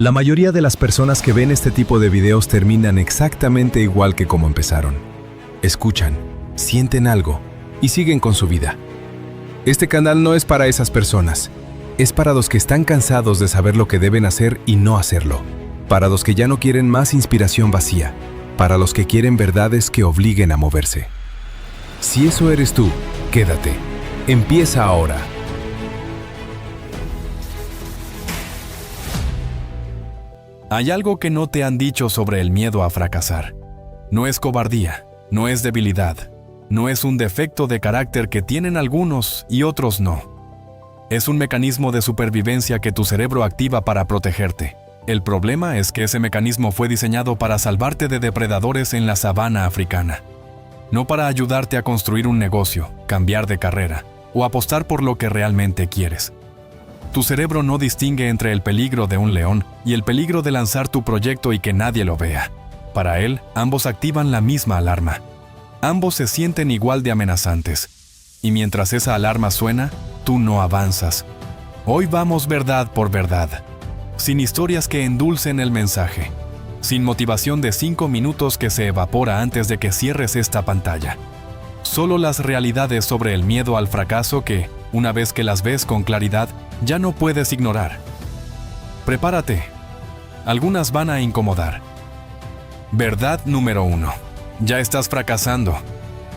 La mayoría de las personas que ven este tipo de videos terminan exactamente igual que como empezaron. Escuchan, sienten algo y siguen con su vida. Este canal no es para esas personas. Es para los que están cansados de saber lo que deben hacer y no hacerlo. Para los que ya no quieren más inspiración vacía. Para los que quieren verdades que obliguen a moverse. Si eso eres tú, quédate. Empieza ahora. Hay algo que no te han dicho sobre el miedo a fracasar. No es cobardía, no es debilidad, no es un defecto de carácter que tienen algunos y otros no. Es un mecanismo de supervivencia que tu cerebro activa para protegerte. El problema es que ese mecanismo fue diseñado para salvarte de depredadores en la sabana africana. No para ayudarte a construir un negocio, cambiar de carrera o apostar por lo que realmente quieres. Tu cerebro no distingue entre el peligro de un león y el peligro de lanzar tu proyecto y que nadie lo vea. Para él, ambos activan la misma alarma. Ambos se sienten igual de amenazantes. Y mientras esa alarma suena, tú no avanzas. Hoy vamos verdad por verdad. Sin historias que endulcen el mensaje. Sin motivación de 5 minutos que se evapora antes de que cierres esta pantalla. Solo las realidades sobre el miedo al fracaso que, una vez que las ves con claridad, ya no puedes ignorar. Prepárate. Algunas van a incomodar. Verdad número 1. Ya estás fracasando.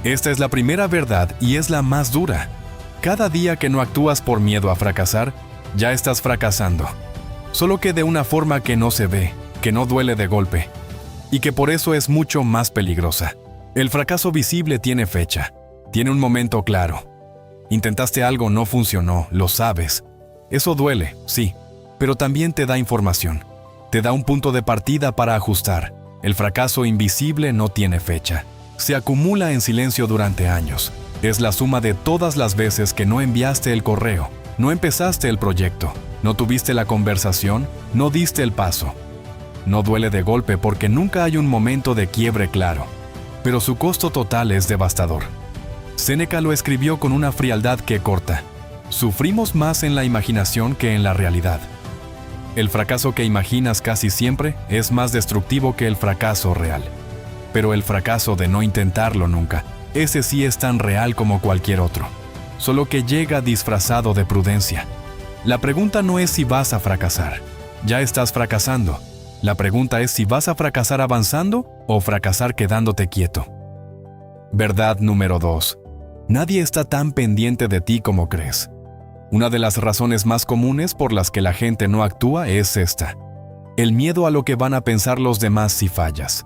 Esta es la primera verdad y es la más dura. Cada día que no actúas por miedo a fracasar, ya estás fracasando. Solo que de una forma que no se ve, que no duele de golpe, y que por eso es mucho más peligrosa. El fracaso visible tiene fecha, tiene un momento claro. Intentaste algo, no funcionó, lo sabes. Eso duele, sí, pero también te da información. Te da un punto de partida para ajustar. El fracaso invisible no tiene fecha. Se acumula en silencio durante años. Es la suma de todas las veces que no enviaste el correo, no empezaste el proyecto, no tuviste la conversación, no diste el paso. No duele de golpe porque nunca hay un momento de quiebre claro, pero su costo total es devastador. Séneca lo escribió con una frialdad que corta. Sufrimos más en la imaginación que en la realidad. El fracaso que imaginas casi siempre es más destructivo que el fracaso real. Pero el fracaso de no intentarlo nunca, ese sí es tan real como cualquier otro, solo que llega disfrazado de prudencia. La pregunta no es si vas a fracasar, ya estás fracasando. La pregunta es si vas a fracasar avanzando o fracasar quedándote quieto. Verdad número 2. Nadie está tan pendiente de ti como crees. Una de las razones más comunes por las que la gente no actúa es esta: el miedo a lo que van a pensar los demás si fallas.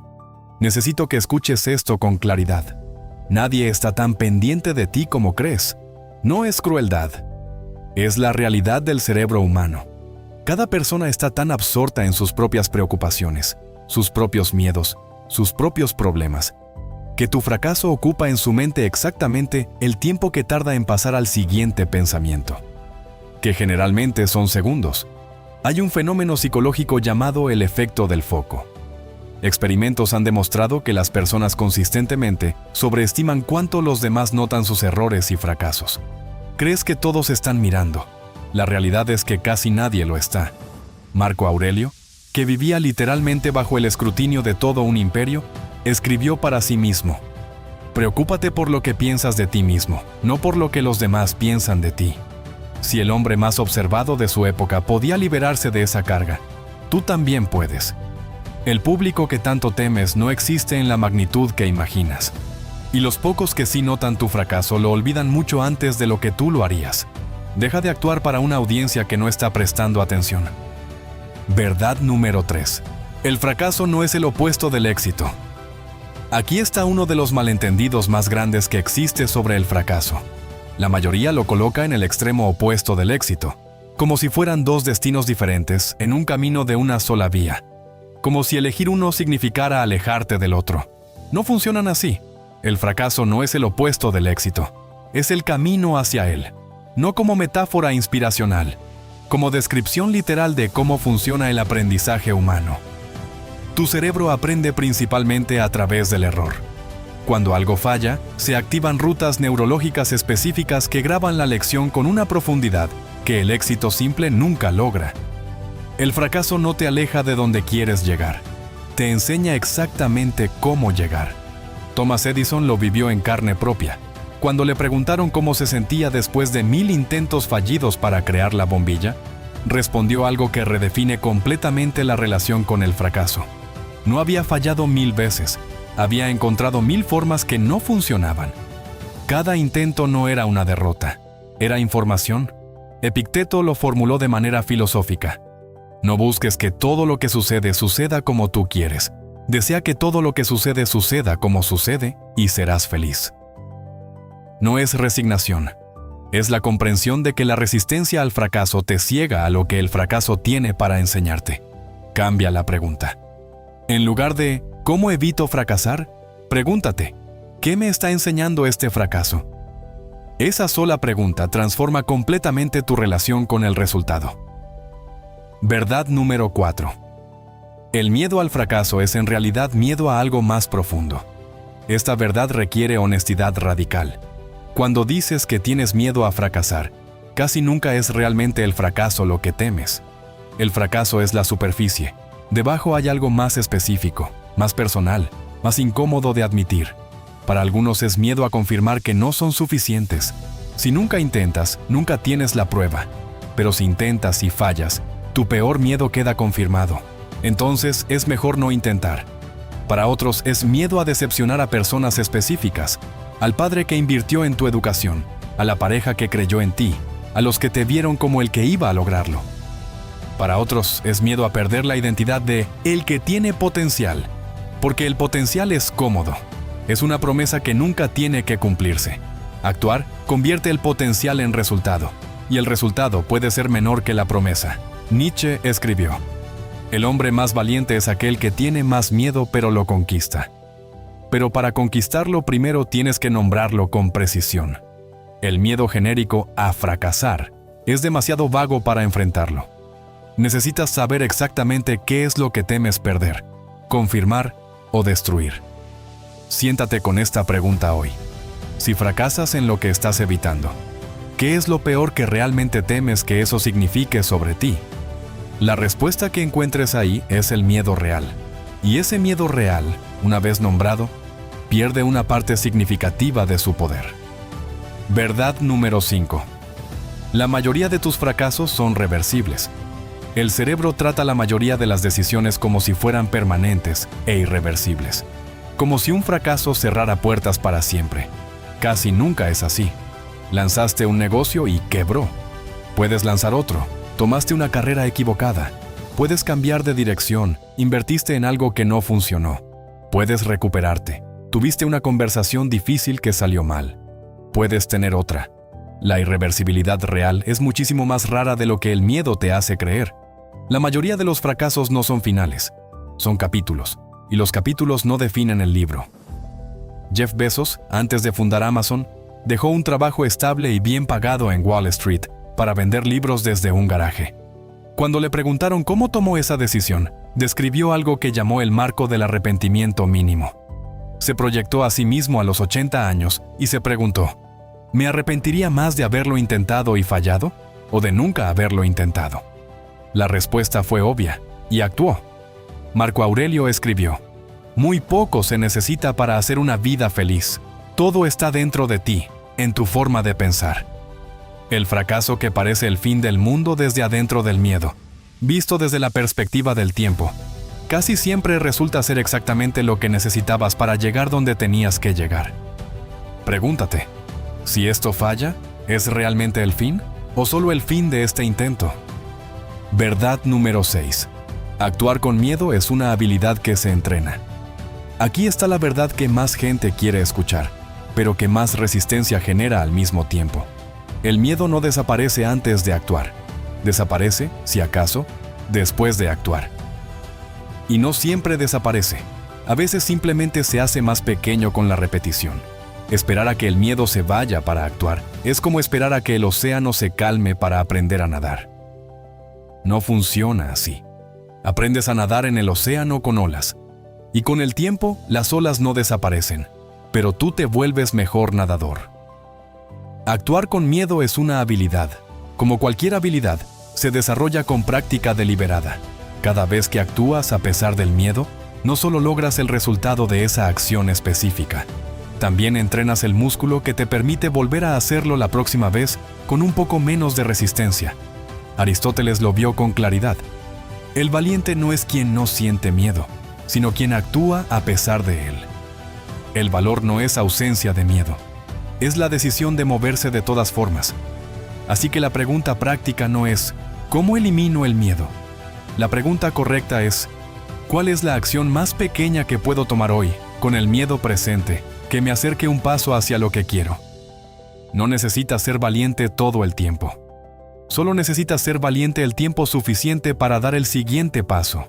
Necesito que escuches esto con claridad. Nadie está tan pendiente de ti como crees. No es crueldad. Es la realidad del cerebro humano. Cada persona está tan absorta en sus propias preocupaciones, sus propios miedos, sus propios problemas, que tu fracaso ocupa en su mente exactamente el tiempo que tarda en pasar al siguiente pensamiento, que generalmente son segundos. Hay un fenómeno psicológico llamado el efecto del foco. Experimentos han demostrado que las personas consistentemente sobreestiman cuánto los demás notan sus errores y fracasos. Crees que todos están mirando. La realidad es que casi nadie lo está. Marco Aurelio, que vivía literalmente bajo el escrutinio de todo un imperio, escribió para sí mismo: preocúpate por lo que piensas de ti mismo, no por lo que los demás piensan de ti. Si el hombre más observado de su época podía liberarse de esa carga, tú también puedes. El público que tanto temes no existe en la magnitud que imaginas. Y los pocos que sí notan tu fracaso lo olvidan mucho antes de lo que tú lo harías. Deja de actuar para una audiencia que no está prestando atención. Verdad número 3. El fracaso no es el opuesto del éxito. Aquí está uno de los malentendidos más grandes que existe sobre el fracaso. La mayoría lo coloca en el extremo opuesto del éxito, como si fueran dos destinos diferentes en un camino de una sola vía, como si elegir uno significara alejarte del otro. No funcionan así. El fracaso no es el opuesto del éxito, es el camino hacia él. No como metáfora inspiracional, como descripción literal de cómo funciona el aprendizaje humano. Tu cerebro aprende principalmente a través del error. Cuando algo falla, se activan rutas neurológicas específicas que graban la lección con una profundidad que el éxito simple nunca logra. El fracaso no te aleja de donde quieres llegar. Te enseña exactamente cómo llegar. Thomas Edison lo vivió en carne propia. Cuando le preguntaron cómo se sentía después de 1000 intentos fallidos para crear la bombilla, respondió algo que redefine completamente la relación con el fracaso. No había fallado 1000 veces, había encontrado 1000 formas que no funcionaban. Cada intento no era una derrota, era información. Epicteto lo formuló de manera filosófica. No busques que todo lo que sucede suceda como tú quieres. Desea que todo lo que sucede suceda como sucede y serás feliz. No es resignación. Es la comprensión de que la resistencia al fracaso te ciega a lo que el fracaso tiene para enseñarte. Cambia la pregunta. En lugar de ¿cómo evito fracasar?, pregúntate, ¿qué me está enseñando este fracaso? Esa sola pregunta transforma completamente tu relación con el resultado. Verdad número 4. El miedo al fracaso es en realidad miedo a algo más profundo. Esta verdad requiere honestidad radical. Cuando dices que tienes miedo a fracasar, casi nunca es realmente el fracaso lo que temes. El fracaso es la superficie. Debajo hay algo más específico, más personal, más incómodo de admitir. Para algunos es miedo a confirmar que no son suficientes. Si nunca intentas, nunca tienes la prueba. Pero si intentas y fallas, tu peor miedo queda confirmado. Entonces es mejor no intentar. Para otros es miedo a decepcionar a personas específicas, al padre que invirtió en tu educación, a la pareja que creyó en ti, a los que te vieron como el que iba a lograrlo. Para otros es miedo a perder la identidad de el que tiene potencial, porque el potencial es cómodo. Es una promesa que nunca tiene que cumplirse. Actuar convierte el potencial en resultado, y el resultado puede ser menor que la promesa. Nietzsche escribió: el hombre más valiente es aquel que tiene más miedo pero lo conquista. Pero para conquistarlo primero tienes que nombrarlo con precisión. El miedo genérico a fracasar es demasiado vago para enfrentarlo. Necesitas saber exactamente qué es lo que temes perder, confirmar o destruir. Siéntate con esta pregunta hoy. Si fracasas en lo que estás evitando, ¿qué es lo peor que realmente temes que eso signifique sobre ti? La respuesta que encuentres ahí es el miedo real. Y ese miedo real, una vez nombrado, pierde una parte significativa de su poder. Verdad número 5. La mayoría de tus fracasos son reversibles. El cerebro trata la mayoría de las decisiones como si fueran permanentes e irreversibles. Como si un fracaso cerrara puertas para siempre. Casi nunca es así. Lanzaste un negocio y quebró. Puedes lanzar otro. Tomaste una carrera equivocada. Puedes cambiar de dirección. Invertiste en algo que no funcionó. Puedes recuperarte. Tuviste una conversación difícil que salió mal. Puedes tener otra. La irreversibilidad real es muchísimo más rara de lo que el miedo te hace creer. La mayoría de los fracasos no son finales. Son capítulos. Y los capítulos no definen el libro. Jeff Bezos, antes de fundar Amazon, dejó un trabajo estable y bien pagado en Wall Street para vender libros desde un garaje. Cuando le preguntaron cómo tomó esa decisión, describió algo que llamó el marco del arrepentimiento mínimo. Se proyectó a sí mismo a los 80 años y se preguntó: ¿me arrepentiría más de haberlo intentado y fallado o de nunca haberlo intentado? La respuesta fue obvia y actuó. Marco Aurelio escribió: muy poco se necesita para hacer una vida feliz. Todo está dentro de ti, en tu forma de pensar. El fracaso que parece el fin del mundo desde adentro del miedo, visto desde la perspectiva del tiempo, casi siempre resulta ser exactamente lo que necesitabas para llegar donde tenías que llegar. Pregúntate, si esto falla, ¿es realmente el fin o solo el fin de este intento? Verdad número 6. Actuar con miedo es una habilidad que se entrena. Aquí está la verdad que más gente quiere escuchar, pero que más resistencia genera al mismo tiempo. El miedo no desaparece antes de actuar. Desaparece, si acaso, después de actuar. Y no siempre desaparece. A veces simplemente se hace más pequeño con la repetición. Esperar a que el miedo se vaya para actuar es como esperar a que el océano se calme para aprender a nadar. No funciona así. Aprendes a nadar en el océano con olas. Y con el tiempo, las olas no desaparecen, pero tú te vuelves mejor nadador. Actuar con miedo es una habilidad. Como cualquier habilidad, se desarrolla con práctica deliberada. Cada vez que actúas a pesar del miedo, no solo logras el resultado de esa acción específica, también entrenas el músculo que te permite volver a hacerlo la próxima vez con un poco menos de resistencia. Aristóteles lo vio con claridad. El valiente no es quien no siente miedo, sino quien actúa a pesar de él. El valor no es ausencia de miedo, es la decisión de moverse de todas formas. Así que la pregunta práctica no es ¿cómo elimino el miedo? La pregunta correcta es ¿cuál es la acción más pequeña que puedo tomar hoy, con el miedo presente, que me acerque un paso hacia lo que quiero? No necesitas ser valiente todo el tiempo. Solo necesitas ser valiente el tiempo suficiente para dar el siguiente paso.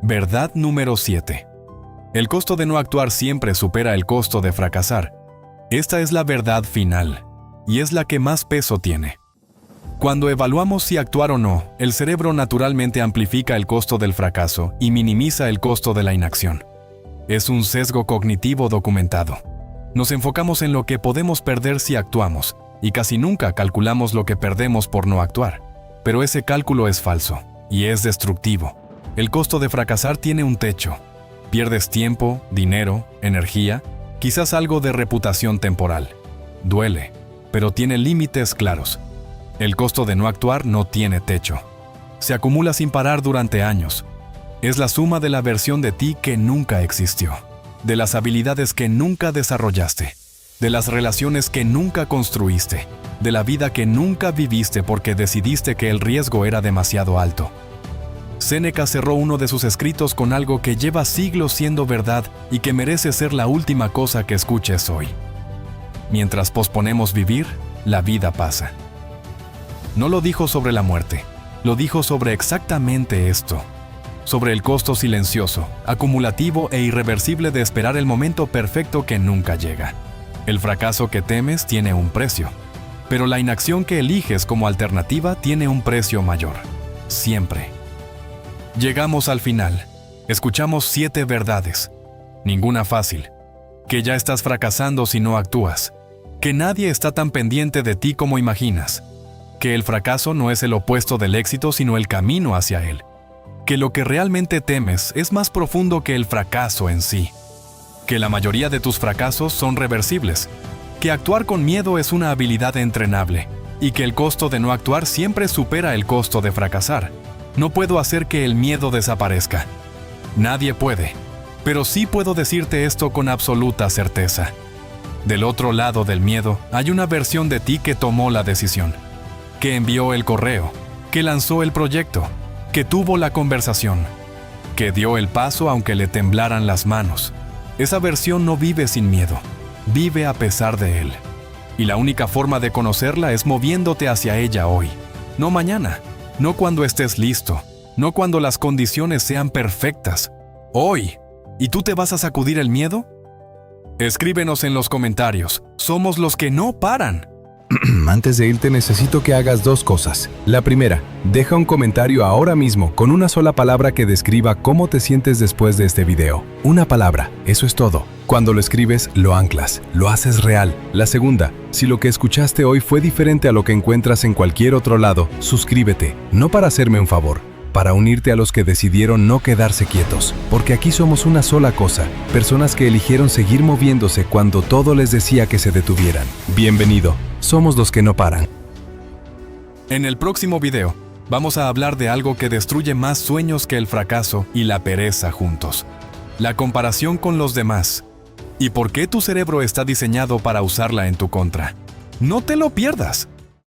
Verdad número 7. El costo de no actuar siempre supera el costo de fracasar. Esta es la verdad final, y es la que más peso tiene. Cuando evaluamos si actuar o no, el cerebro naturalmente amplifica el costo del fracaso y minimiza el costo de la inacción. Es un sesgo cognitivo documentado. Nos enfocamos en lo que podemos perder si actuamos, y casi nunca calculamos lo que perdemos por no actuar. Pero ese cálculo es falso, y es destructivo. El costo de fracasar tiene un techo. Pierdes tiempo, dinero, energía, quizás algo de reputación temporal. Duele, pero tiene límites claros. El costo de no actuar no tiene techo. Se acumula sin parar durante años. Es la suma de la versión de ti que nunca existió, de las habilidades que nunca desarrollaste, de las relaciones que nunca construiste, de la vida que nunca viviste porque decidiste que el riesgo era demasiado alto. Séneca cerró uno de sus escritos con algo que lleva siglos siendo verdad y que merece ser la última cosa que escuches hoy. Mientras posponemos vivir, la vida pasa. No lo dijo sobre la muerte, lo dijo sobre exactamente esto. Sobre el costo silencioso, acumulativo e irreversible de esperar el momento perfecto que nunca llega. El fracaso que temes tiene un precio, pero la inacción que eliges como alternativa tiene un precio mayor. Siempre. Llegamos al final. Escuchamos 7 verdades. Ninguna fácil. Que ya estás fracasando si no actúas. Que nadie está tan pendiente de ti como imaginas. Que el fracaso no es el opuesto del éxito, sino el camino hacia él. Que lo que realmente temes es más profundo que el fracaso en sí. Que la mayoría de tus fracasos son reversibles. Que actuar con miedo es una habilidad entrenable. Y que el costo de no actuar siempre supera el costo de fracasar. No puedo hacer que el miedo desaparezca. Nadie puede. Pero sí puedo decirte esto con absoluta certeza. Del otro lado del miedo hay una versión de ti que tomó la decisión. Que envió el correo, que lanzó el proyecto, que tuvo la conversación, que dio el paso aunque le temblaran las manos. Esa versión no vive sin miedo, vive a pesar de él. Y la única forma de conocerla es moviéndote hacia ella hoy, no mañana, no cuando estés listo, no cuando las condiciones sean perfectas, hoy. ¿Y tú te vas a sacudir el miedo? Escríbenos en los comentarios, somos los que no paran. Antes de irte necesito que hagas 2 cosas. La primera, deja un comentario ahora mismo con una sola palabra que describa cómo te sientes después de este video. Una palabra, eso es todo. Cuando lo escribes, lo anclas, lo haces real. La segunda, si lo que escuchaste hoy fue diferente a lo que encuentras en cualquier otro lado, suscríbete, no para hacerme un favor, para unirte a los que decidieron no quedarse quietos, porque aquí somos una sola cosa, personas que eligieron seguir moviéndose cuando todo les decía que se detuvieran. Bienvenido, somos los que no paran. En el próximo video, vamos a hablar de algo que destruye más sueños que el fracaso y la pereza juntos. La comparación con los demás. ¿Y por qué tu cerebro está diseñado para usarla en tu contra? ¡No te lo pierdas!